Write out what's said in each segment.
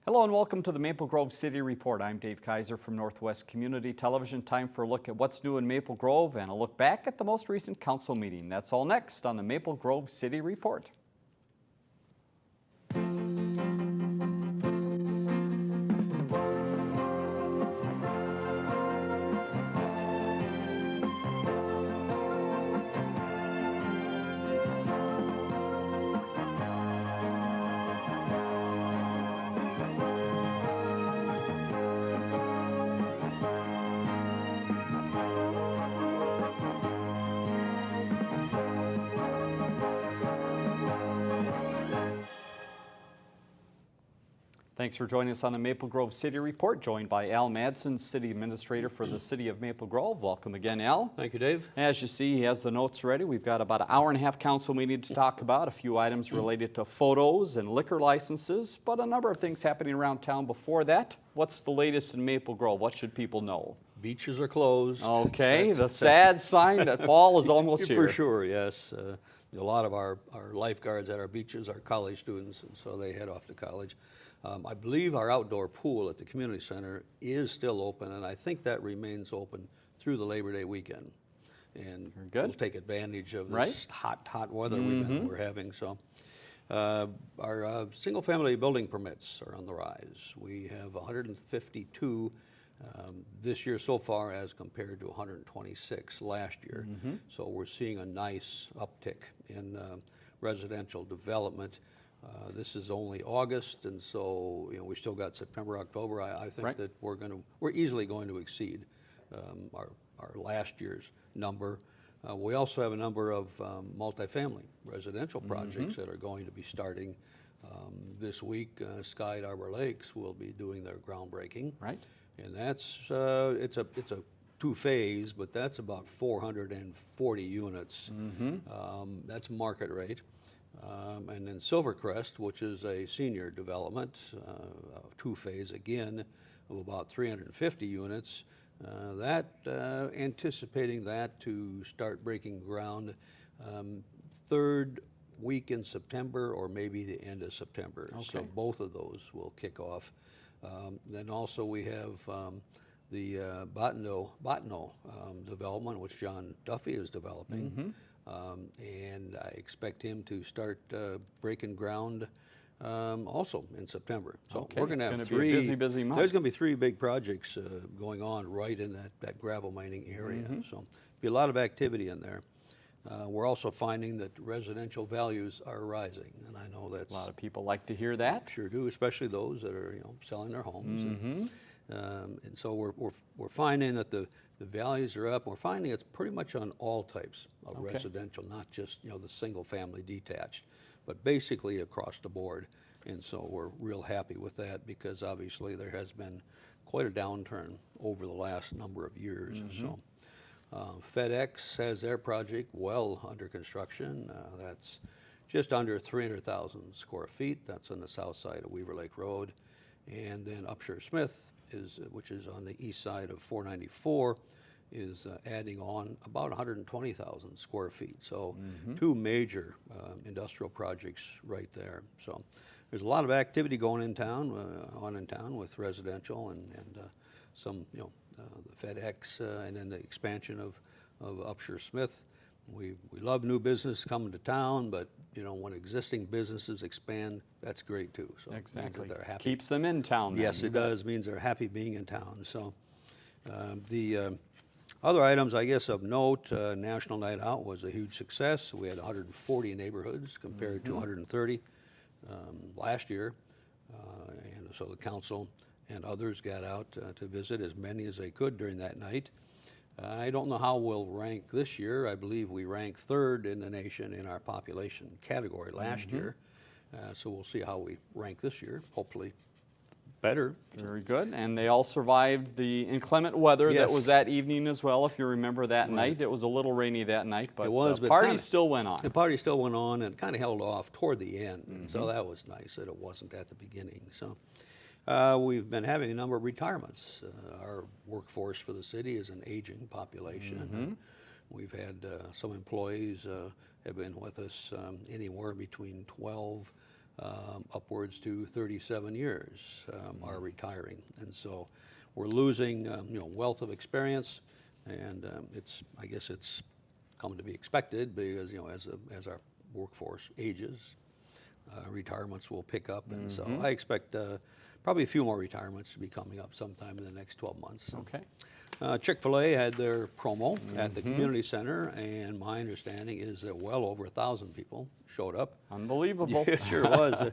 Hello and welcome to the Maple Grove City Report. I'm Dave Kaiser from Northwest Community Television. Time for a look at what's new in Maple Grove and a look back at the most recent council meeting. That's all next on the Maple Grove City Report. Thanks for joining us on the Maple Grove City Report, joined by Al Madsen, City Administrator for the City of Maple Grove. Welcome again, Al. Thank you, Dave. As you see, he has the notes ready. We've got about an hour and a half council meeting to talk about, a few items related to photos and liquor licenses, but a number of things happening around town before that. What's the latest in Maple Grove? What should people know? Beaches are closed. Okay, the sad sign that fall is almost here. For sure, yes. A lot of our lifeguards at our beaches are college students, and so they head off to college. I believe our outdoor pool at the community center is still open, and I think that remains open through the Labor Day weekend. And we'll take advantage of this hot weather we're having. So, our single-family building permits are on the rise. We have 152 this year so far, as compared to 126 last year. So we're seeing a nice uptick in residential development. This is only August, and so we still got September, October. I think that we're easily going to exceed our last year's number. We also have a number of multifamily residential projects that are going to be starting this week. Sky at Arbor Lakes will be doing their groundbreaking. Right. And that's it's a two-phase, but that's about 440 units. That's market rate. And then Silvercrest, which is a senior development, two-phase again, of about 350 units. Anticipating that to start breaking ground third week in September or maybe the end of September. Okay. So both of those will kick off. Then also we have the Botano development, which John Duffy is developing. And I expect him to start breaking ground also in September. So we're going to have three. Be a busy month. There's going to be three big projects going on right in that gravel mining area. So be a lot of activity in there. We're also finding that residential values are rising, and I know that's a lot of people like to hear that. Sure do, especially those that are selling their homes. And so we're finding that the values are up. We're finding it's pretty much on all types of residential, not just the single family detached, but basically across the board. And so we're real happy with that, because obviously there has been quite a downturn over the last number of years. So FedEx has their project well under construction. That's just under 300,000 square feet. That's on the south side of Weaver Lake Road. And then Upshur Smith, which is on the east side of 494, is adding on about 120,000 square feet. So two major industrial projects right there. So there's a lot of activity going in town, with residential and some, the FedEx and then the expansion of Upshur Smith. We love new business coming to town, but when existing businesses expand, that's great too. So exactly, they're happy. Keeps them in town. Yes, it does. Means they're happy being in town. So the other items, I guess, of note, National Night Out was a huge success. We had 140 neighborhoods compared to 130 last year, and so the council and others got out to visit as many as they could during that night. I don't know how we'll rank this year. I believe we ranked third in the nation in our population category last year. So we'll see how we rank this year. Hopefully better. Very good. And they all survived the inclement weather that was that evening as well. If you remember that night, it was a little rainy that night, but the party still went on. The party still went on and kind of held off toward the end. And so that was nice that it wasn't at the beginning. So we've been having a number of retirements. Our workforce for the city is an aging population. We've had some employees have been with us anywhere between 12 upwards to 37 years are retiring. And so we're losing wealth of experience, and I guess it's come to be expected because as our workforce ages, retirements will pick up, and so I expect probably a few more retirements to be coming up sometime in the next 12 months. Okay. Chick-fil-A had their promo at the community center, and my understanding is that well over 1,000 people showed up. Unbelievable. Yeah, it sure was.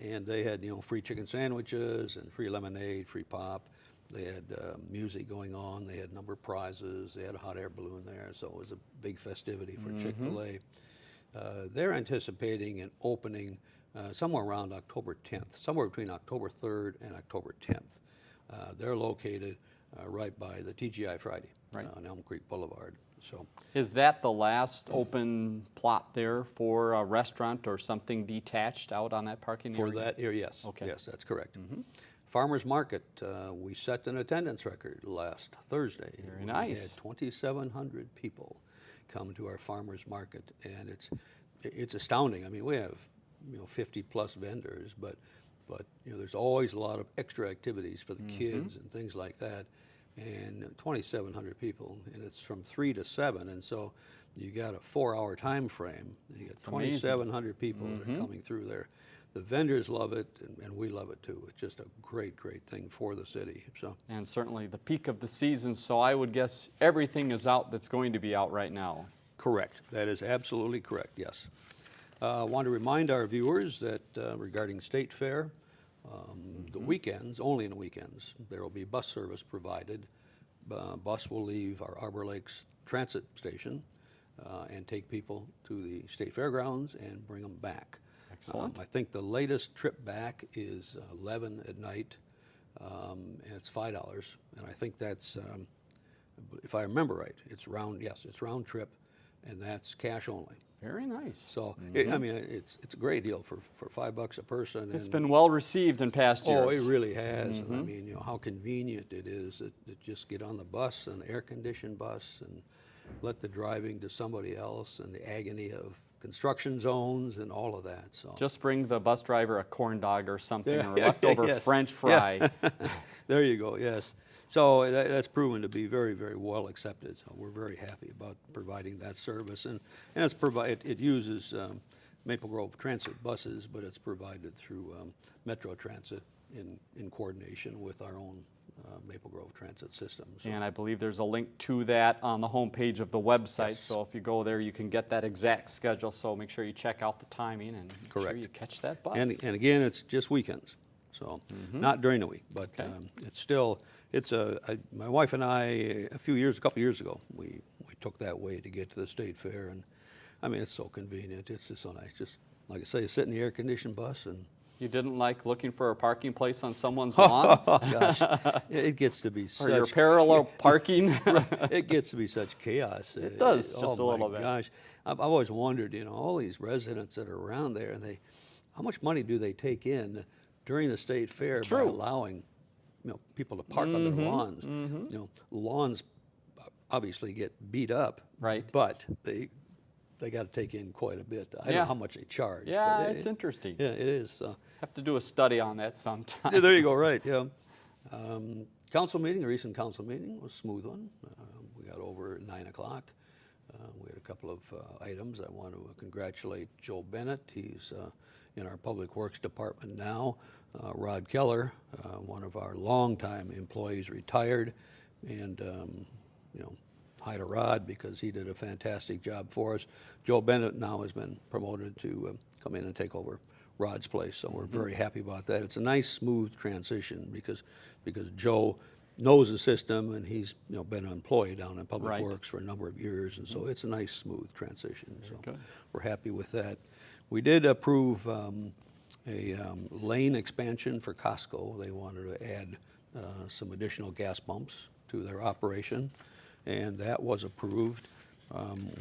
And they had free chicken sandwiches and free lemonade, free pop. They had music going on. They had a number of prizes. They had a hot air balloon there, so it was a big festivity for Chick-fil-A. They're anticipating an opening somewhere around October 10th, somewhere between October 3rd and October 10th. They're located right by the TGI Friday on Elm Creek Boulevard. So, is that the last open plot there for a restaurant or something detached out on that parking area? For that area, yes. Okay. Yes, that's correct. Farmers Market, we set an attendance record last Thursday. Very We nice. had 2,700 people come to our Farmers Market, and it's astounding. I mean, we have 50 plus vendors, but there's always a lot of extra activities for the kids and things like that. And 2,700 people, and it's from 3 to 7, and so you got a 4-hour time frame. And you got 2,700 people that are coming through there. The vendors love it, and we love it too. It's just a great, great thing for the city. So. And certainly the peak of the season, so I would guess everything is out that's going to be out right now. Correct. That is absolutely correct, yes. I want to remind our viewers that regarding State Fair, the weekends, only in the weekends, there will be bus service provided. Bus will leave our Arbor Lakes Transit Station and take people to the State Fairgrounds and bring them back. Excellent. I think the latest trip back is 11 at night, and it's $5. And I think that's, if I remember right, it's round trip, and that's cash only. Very nice. So, I mean, it's a great deal for $5 a person. It's been well received in past years. Oh, it really has. And I mean, how convenient it is to just get on the bus, an air-conditioned bus, and let the driving to somebody else, and the agony of construction zones and all of that. So just bring the bus driver a corn dog or something, or Yeah, leftover yes. French fry. Yeah. There you go. Yes. So that's proven to be very, very well accepted. So we're very happy about providing that service, and it uses Maple Grove Transit buses, but it's provided through Metro Transit in coordination with our own Maple Grove Transit system. So. And I believe there's a link to that on the homepage of the website. Yes. So if you go there, you can get that exact schedule. So make sure you check out the timing and make sure Correct. you catch that bus. And again, it's just weekends, so not during the week, but Okay. it's still, my wife and I, a couple years ago, we took that way to get to the State Fair, and I mean, it's so convenient. It's just so nice. Just, like I say, sit in the air-conditioned bus and You didn't like looking for a parking place on someone's lawn? oh gosh, it gets to be Or your such, parallel parking? it gets to be such chaos. It does, just a little bit. Oh my gosh, I've always wondered, all these residents that are around there, and how much money do they take in during the State Fair by True. allowing, people to park on their lawns? Lawns obviously get beat up, Right. But they got to take in quite a bit. I don't Yeah. know how much they charge. Yeah, but it's interesting. Yeah, it is. So. Have to do a study on that sometime. Yeah, there you go, right, yeah. Council meeting, the recent council meeting was a smooth one. We got over at 9 o'clock. We had a couple of items. I want to congratulate Joe Bennett. He's in our Public Works Department now. Rod Keller, one of our longtime employees, retired. And, hi to Rod because he did a fantastic job for us. Joe Bennett now has been promoted to come in and take over Rod's place, so we're very happy about that. It's a nice, smooth transition because Joe knows the system, and he's been an employee down in Public Right. Works for a number of years, and so it's a nice, smooth transition. So good. we're happy with that. We did approve a lane expansion for Costco. They wanted to add some additional gas pumps to their operation, and that was approved.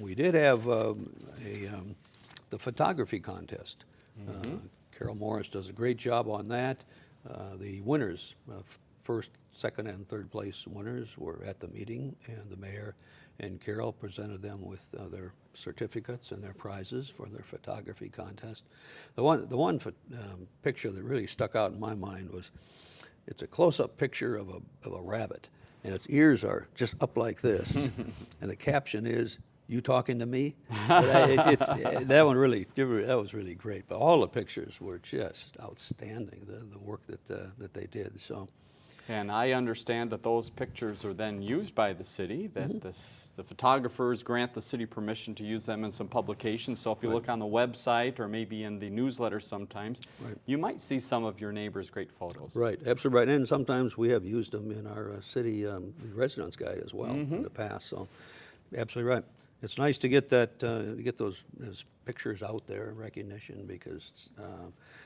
We did have the photography contest. Carol Morris does a great job on that. The winners, first, second, and third place winners were at the meeting, and the mayor and Carol presented them with their certificates and their prizes for their photography contest. The one picture that really stuck out in my mind was, it's a close-up picture of a rabbit, and its ears are just up like this, and the caption is, "You talking to me?" That was really great. But all the pictures were just outstanding. The work that they did. So. And I understand that those pictures are then used by the city, that the photographers grant the city permission to use them in some publications. So if you look on the website or maybe in the newsletter sometimes, you might see some of your neighbors' great photos. Right, absolutely right. And sometimes we have used them in our city residence guide as well in the past. So absolutely right. It's nice to get that, get those pictures out there, recognition, because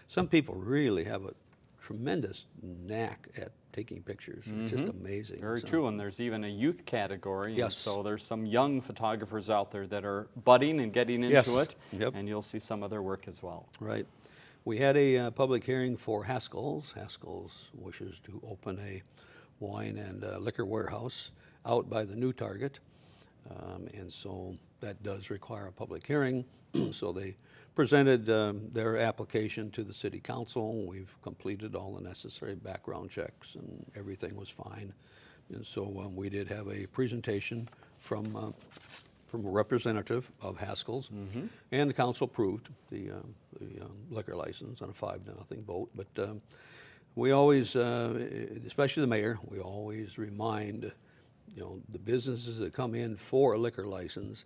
some people really have a tremendous knack at taking pictures. It's just amazing. Very So. true, and there's even a youth category. Yes. And so there's some young photographers out there that are budding and getting into it, Yep. and you'll see some of their work as well. Right. We had a public hearing for Haskell's. Haskell's wishes to open a wine and liquor warehouse out by the new Target. And so that does require a public hearing. So they presented their application to the city council. We've completed all the necessary background checks and everything was fine. And so we did have a presentation from a representative of Haskell's, and the council approved the liquor license on a 5-0 vote. But we always, especially the mayor, we always remind the businesses that come in for a liquor license,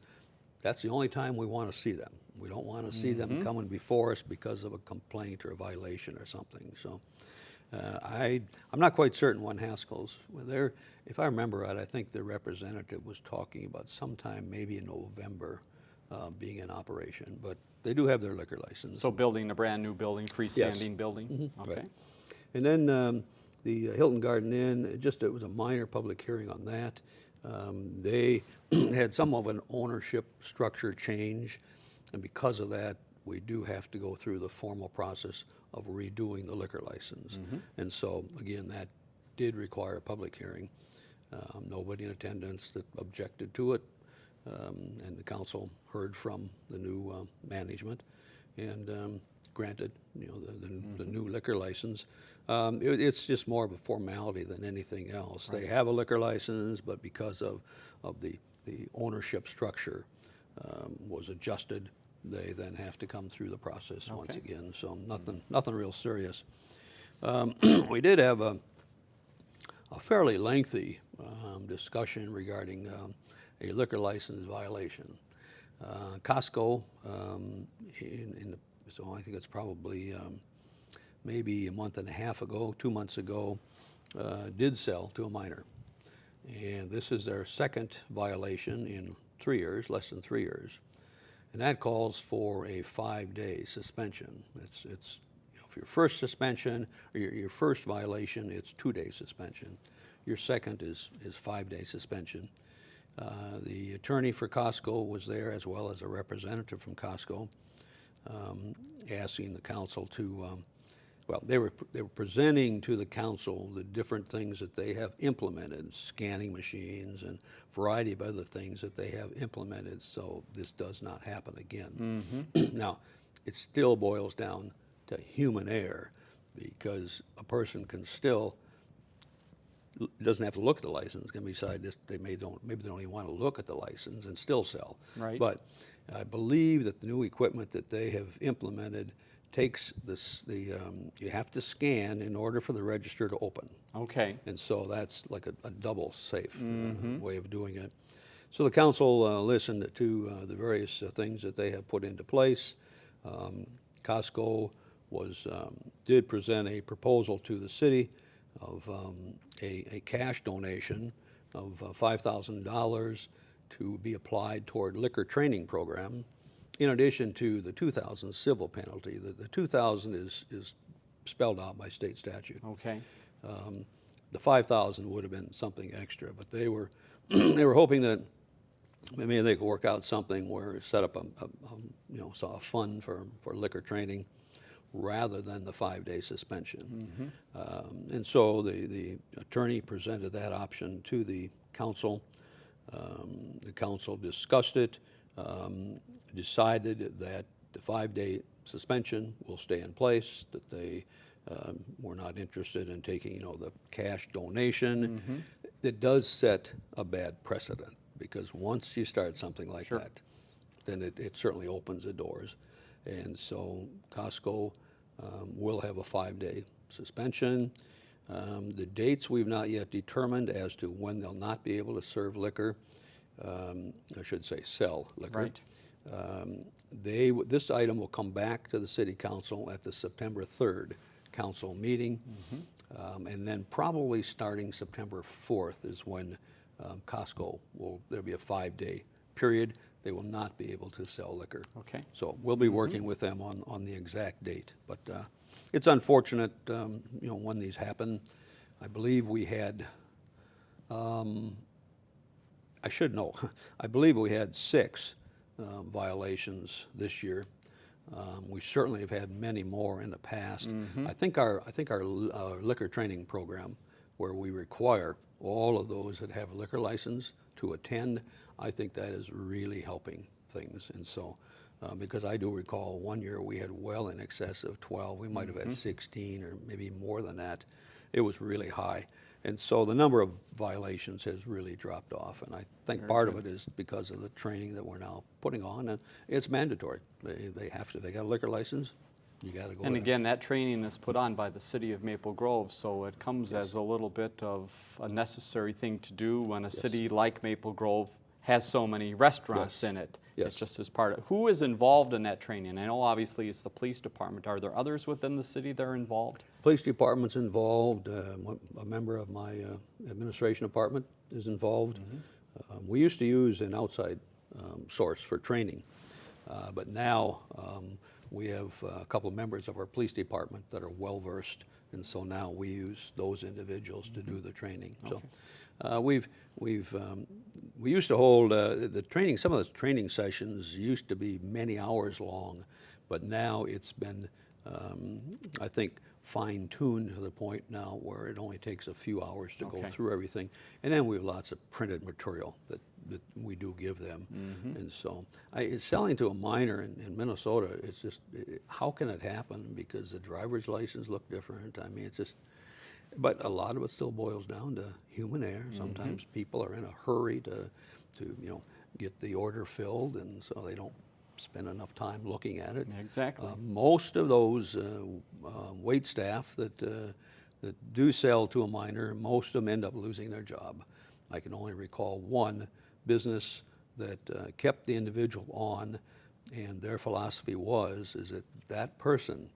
that's the only time we want to see them. We don't want to see them coming before us because of a complaint or a violation or something. So I'm not quite certain when Haskell's, if I remember right, I think the representative was talking about sometime maybe in November being in operation, but they do have their liquor license. So building a brand new building, freestanding building? Okay. Right. And then the Hilton Garden Inn, it was a minor public hearing on that. They had some of an ownership structure change, and because of that, we do have to go through the formal process of redoing the liquor license. And so, again, that did require a public hearing. Nobody in attendance that objected to it, and the council heard from the new management and granted the new liquor license. It's just more of a formality than anything else. Right. They have a liquor license, but because of the ownership structure was adjusted, they then have to come through the process once again. So nothing real serious. We did have a fairly lengthy discussion regarding a liquor license violation. Costco, so I think it's probably maybe a month and a half ago, 2 months ago, did sell to a minor. And this is their second violation in 3 years, less than 3 years. And that calls for a 5-day suspension. It's for your first suspension, or your first violation, it's 2-day suspension. Your second is 5-day suspension. The attorney for Costco was there, as well as a representative from Costco, asking the council to, they were presenting to the council the different things that they have implemented, scanning machines and a variety of other things that they have implemented, so this does not happen again. Now, it still boils down to human error, because a person can still, doesn't have to look at the license, can decide this, maybe they don't even want to look at the license and still sell. Right. But I believe that the new equipment that they have implemented takes you have to scan in order for the register to open. Okay. And so that's like a double safe way of doing it. So the council listened to the various things that they have put into place. Costco did present a proposal to the city of a cash donation of $5,000 to be applied toward liquor training program, in addition to the $2,000 civil penalty. The $2,000 is spelled out by state statute. Okay. The $5,000 would have been something extra, but they were they were hoping that maybe they could work out something where set up a fund for liquor training rather than the 5-day suspension. And so the attorney presented that option to the council. The council discussed it, decided that the 5-day suspension will stay in place, that they were not interested in taking, the cash donation. It does set a bad precedent, because once you start something like Sure. that, then it certainly opens the doors. And so Costco will have a 5-day suspension. The dates we've not yet determined as to when they'll not be able to serve liquor, I should say sell liquor. Right. This item will come back to the city council at the September 3rd council meeting. And then probably starting September 4th is when Costco there'll be a 5-day period. They will not be able to sell liquor. Okay. So we'll be working with them on the exact date. But it's unfortunate, when these happen. I believe we had, I should know, I believe we had 6 violations this year. We certainly have had many more in the past. I think our liquor training program, where we require all of those that have a liquor license to attend, I think that is really helping things. And so, because I do recall one year we had well in excess of 12. We might have had 16 or maybe more than that. It was really high. And so the number of violations has really dropped off. And I think part of it is because of the training that we're now putting on. And it's mandatory. They have to. They got a liquor license. You got to go And there. again, that training is put on by the city of Maple Grove, so it comes as a little bit of a necessary thing to do when a city like Maple Grove has so many restaurants in it. Yes. It's just as part of, who is involved in that training? I know obviously it's the police department. Are there others within the city that are involved? Police department's involved. A member of my administration department is involved. We used to use an outside source for training, but now we have a couple of members of our police department that are well-versed, and so now we use those individuals to do the training. Okay. So we used to hold the training. Some of the training sessions used to be many hours long, but now it's been, I think, fine-tuned to the point now where it only takes a few hours to go through everything. And then we have lots of printed material that we do give them. And so selling to a minor in Minnesota, it's just, how can it happen? Because the driver's license look different. I mean, it's just, but a lot of it still boils down to human error. Sometimes people are in a hurry to get the order filled, and so they don't spend enough time looking at it. Exactly. Most of those wait staff that do sell to a minor, most of them end up losing their job. I can only recall one business that kept the individual on, and their philosophy is that person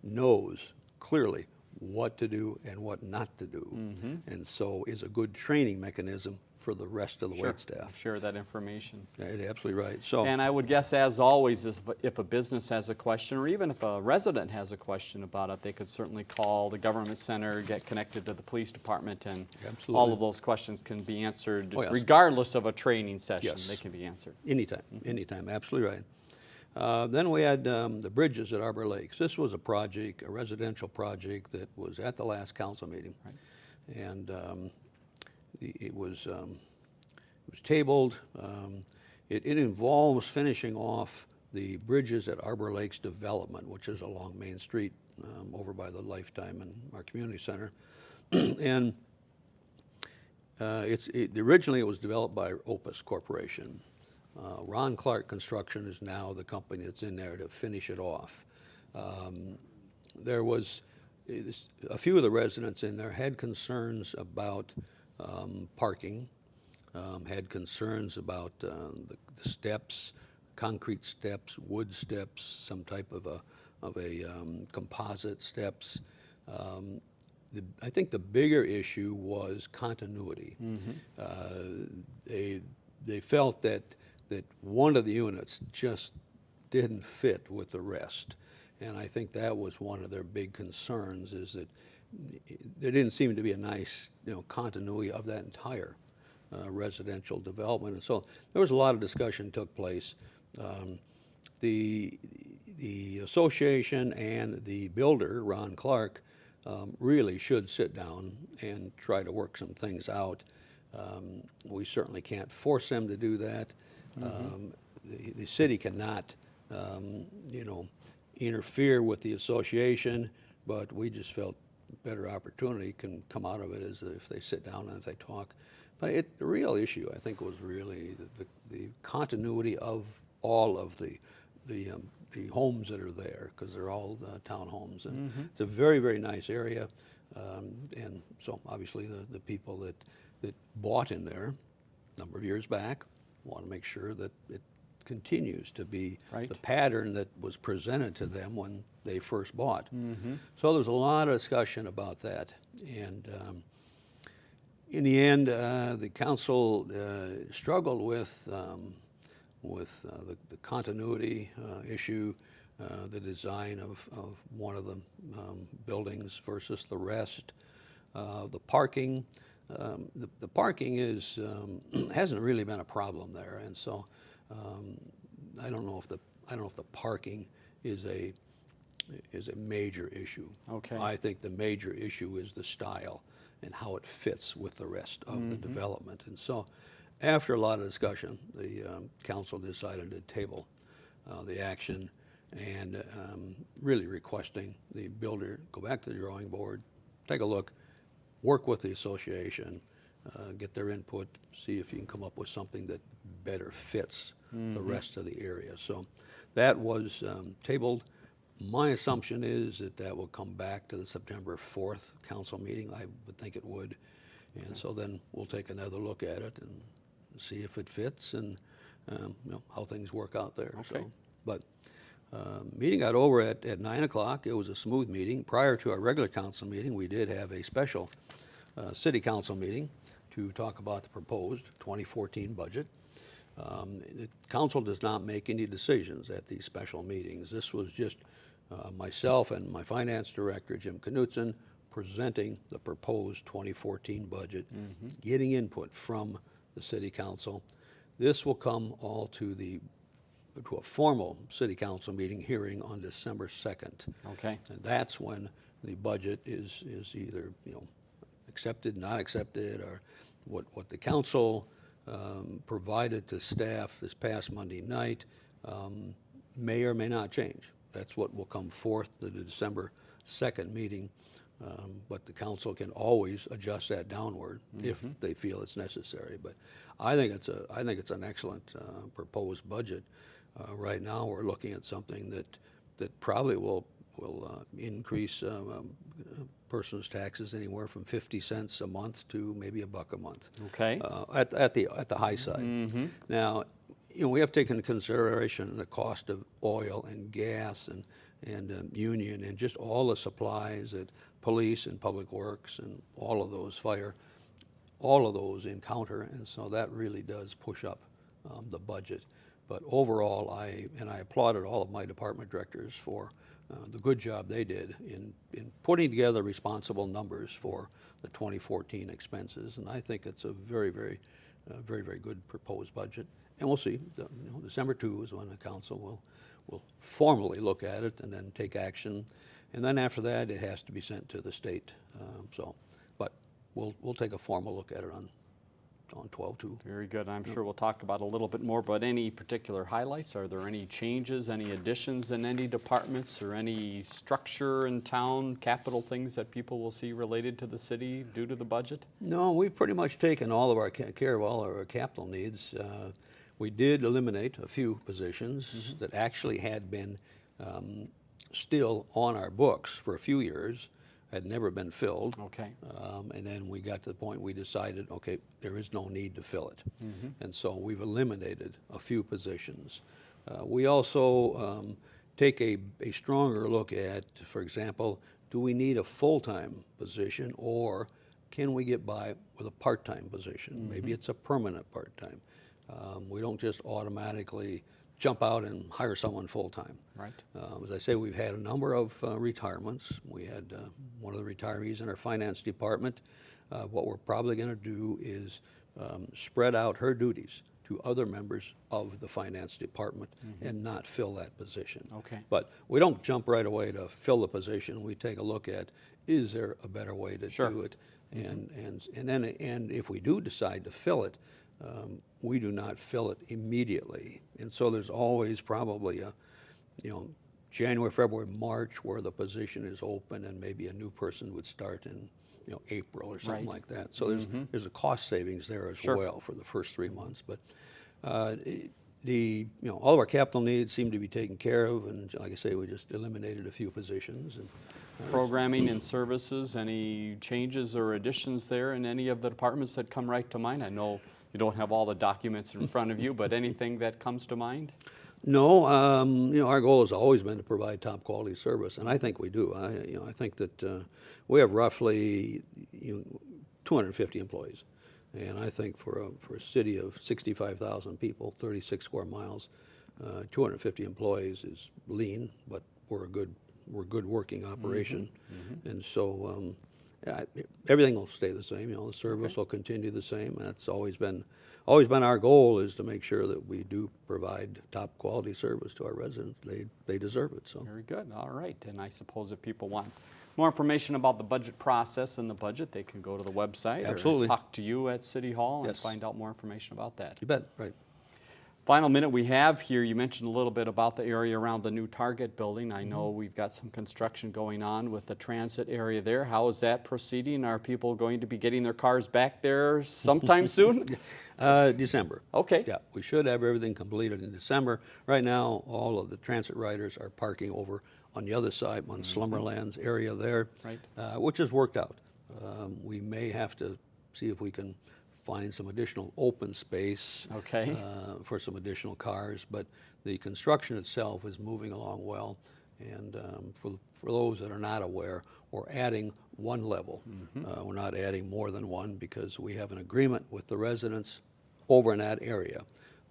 knows clearly what to do and what not to do, and so is a good training mechanism for the rest of the wait staff. Share that information. Yeah, you're absolutely right. So, And I would guess, as always, if a business has a question, or even if a resident has a question about it, they could certainly call the government center, get connected to the police department, and all of those questions can be answered regardless of a training session. They can be answered. Anytime, absolutely right. Then we had the bridges at Arbor Lakes. This was a project, a residential project that was at the last council meeting. And it was tabled. It involves finishing off the bridges at Arbor Lakes Development, which is along Main Street over by the Lifetime and our community center. And originally it was developed by Opus Corporation. Ron Clark Construction is now the company that's in there to finish it off. There was a few of the residents in there had concerns about parking, had concerns about the steps, concrete steps, wood steps, some type of a composite steps. I think the bigger issue was continuity. They felt that one of the units just didn't fit with the rest. And I think that was one of their big concerns, is that there didn't seem to be a nice continuity of that entire residential development. And so there was a lot of discussion took place. The association and the builder, Ron Clark, really should sit down and try to work some things out. We certainly can't force them to do that. The city cannot, interfere with the association, but we just felt better opportunity can come out of it is if they sit down and if they talk. But the real issue, I think, was really the continuity of all of the homes that are there, because they're all townhomes, and it's a very, very nice area. And so obviously the people that bought in there a number of years back want to make sure that it continues to be the pattern that was presented to them when they first bought. So there's a lot of discussion about that. And in the end, the council struggled with the continuity issue, the design of one of the buildings versus the rest. The parking, the parking is hasn't really been a problem there, and so I don't know if the parking is a major issue. Okay. I think the major issue is the style and how it fits with the rest of the development. And so, after a lot of discussion, the council decided to table the action and really requesting the builder go back to the drawing board, take a look, work with the association, get their input, see if you can come up with something that better fits the rest of the area. So that was tabled. My assumption is that will come back to the September 4th council meeting. I would think it would. And so then we'll take another look at it and see if it fits and how things work out there. Okay. So, but meeting got over at 9 o'clock. It was a smooth meeting. Prior to our regular council meeting, we did have a special city council meeting to talk about the proposed 2014 budget. The council does not make any decisions at these special meetings. This was just myself and my finance director, Jim Knutson, presenting the proposed 2014 budget, getting input from the city council. This will come all to a formal city council meeting hearing on December 2nd. Okay. And that's when the budget is either accepted, not accepted, or what the council provided to staff this past Monday night may or may not change. That's what will come forth to the December 2nd meeting. But the council can always adjust that downward if they feel it's necessary. But I think it's an excellent proposed budget. Right now, we're looking at something that probably will increase person's taxes anywhere from 50 cents a month to maybe $1 a month. Okay. At the high side. Now, we have to take into consideration the cost of oil and gas and union and just all the supplies that police and public works and all of those fire, all of those encounter, and so that really does push up the budget. But overall, I applauded all of my department directors for the good job they did in putting together responsible numbers for the 2014 expenses, and I think it's a very, very good proposed budget. And we'll see. December 2 is when the council will formally look at it and then take action, and then after that, it has to be sent to the state. But we'll take a formal look at it on 12/2. Very good. I'm sure we'll talk about a little bit more, but any particular highlights? Are there any changes, any additions in any departments, or any structure in town, capital things that people will see related to the city due to the budget? No, we've pretty much taken all of our care of all of our capital needs. We did eliminate a few positions that actually had been still on our books for a few years, had never been filled. Okay. And then we got to the point we decided, okay, there is no need to fill it. And so we've eliminated a few positions. We also take a stronger look at, for example, do we need a full-time position, or can we get by with a part-time position? Maybe it's a permanent part-time. We don't just automatically jump out and hire someone full-time. Right. As I say, we've had a number of retirements. We had one of the retirees in our finance department. What we're probably going to do is spread out her duties to other members of the finance department and not fill that position. Okay. But we don't jump right away to fill the position. We take a look at, is there a better way to Sure. do it? And if we do decide to fill it, we do not fill it immediately. And so there's always probably a, January, February, March where the position is open and maybe a new person would start in, April or something Right. like that. So there's a cost savings there as Sure. well for the first 3 months. But all of our capital needs seem to be taken care of, and like I say, we just eliminated a few positions. And Programming and services, any changes or additions there in any of the departments that come right to mind? I know you don't have all the documents in front of you, but anything that comes to mind? No, our goal has always been to provide top quality service, and I think we do. I think that we have roughly 250 employees, and I think for a city of 65,000 people, 36 square miles, 250 employees is lean, but we're a good working operation, and so everything will stay the same. The service will continue the same. And that's always been our goal, is to make sure that we do provide top quality service to our residents. They deserve it. So Very good. All right. And I suppose if people want more information about the budget process and the budget, they can go to the website Absolutely. or talk to you at City Hall and Yes. find out more information about that. you bet, right? Final minute we have here, you mentioned a little bit about the area around the new Target building. I know we've got some construction going on with the transit area there. How is that proceeding? Are people going to be getting their cars back there sometime soon? December. Okay. Yeah, we should have everything completed in December. Right now, all of the transit riders are parking over on the other side, on Slumberland's area there, Right. Which has worked out. We may have to see if we can find some additional open space Okay. for some additional cars, but the construction itself is moving along well. And for those that are not aware, we're adding one level. We're not adding more than one, because we have an agreement with the residents over in that area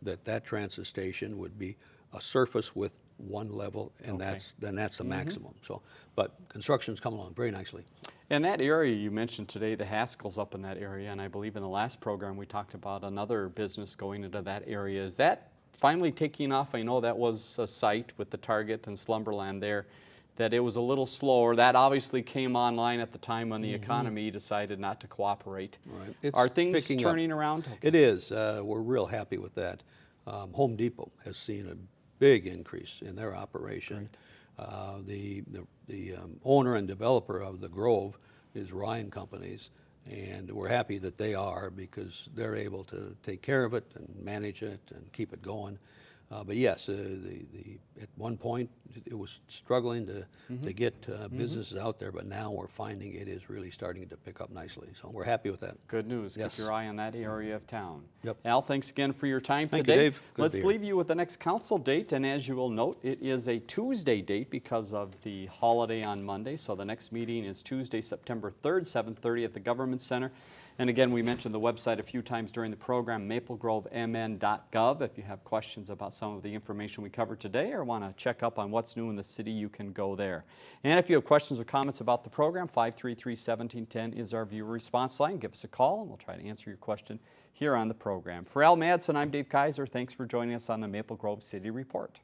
that transit station would be a surface with one level, and Okay. that's the maximum. So, but construction's coming along very nicely. And that area you mentioned today, the Haskell's up in that area, and I believe in the last program we talked about another business going into that area. Is that finally taking off? I know that was a site with the Target and Slumberland there, that it was a little slower. That obviously came online at the time when the economy decided not to cooperate. Right. It's Are things picking up. turning around? It is. We're real happy with that. Home Depot has seen a big increase in their operation. The owner and developer of the Grove is Ryan Companies, and we're happy that they are, because they're able to take care of it and manage it and keep it going. But yes, at one point it was struggling to get businesses out there, but now we're finding it is really starting to pick up nicely. So we're happy with that. Good news. Yes. Keep your eye on that area of town. Yep. Al, thanks again for your time Thank you, today. Dave. Good to Let's be here. leave you with the next council date, and as you will note, it is a Tuesday date because of the holiday on Monday. So the next meeting is Tuesday, September 3rd, 7:30 at the Government Center. And again, we mentioned the website a few times during the program, maplegrovemn.gov. If you have questions about some of the information we covered today or want to check up on what's new in the city, you can go there. And if you have questions or comments about the program, 533-1710 is our viewer response line. Give us a call and we'll try to answer your question here on the program. For Al Madsen, I'm Dave Kaiser. Thanks for joining us on the Maple Grove City Report.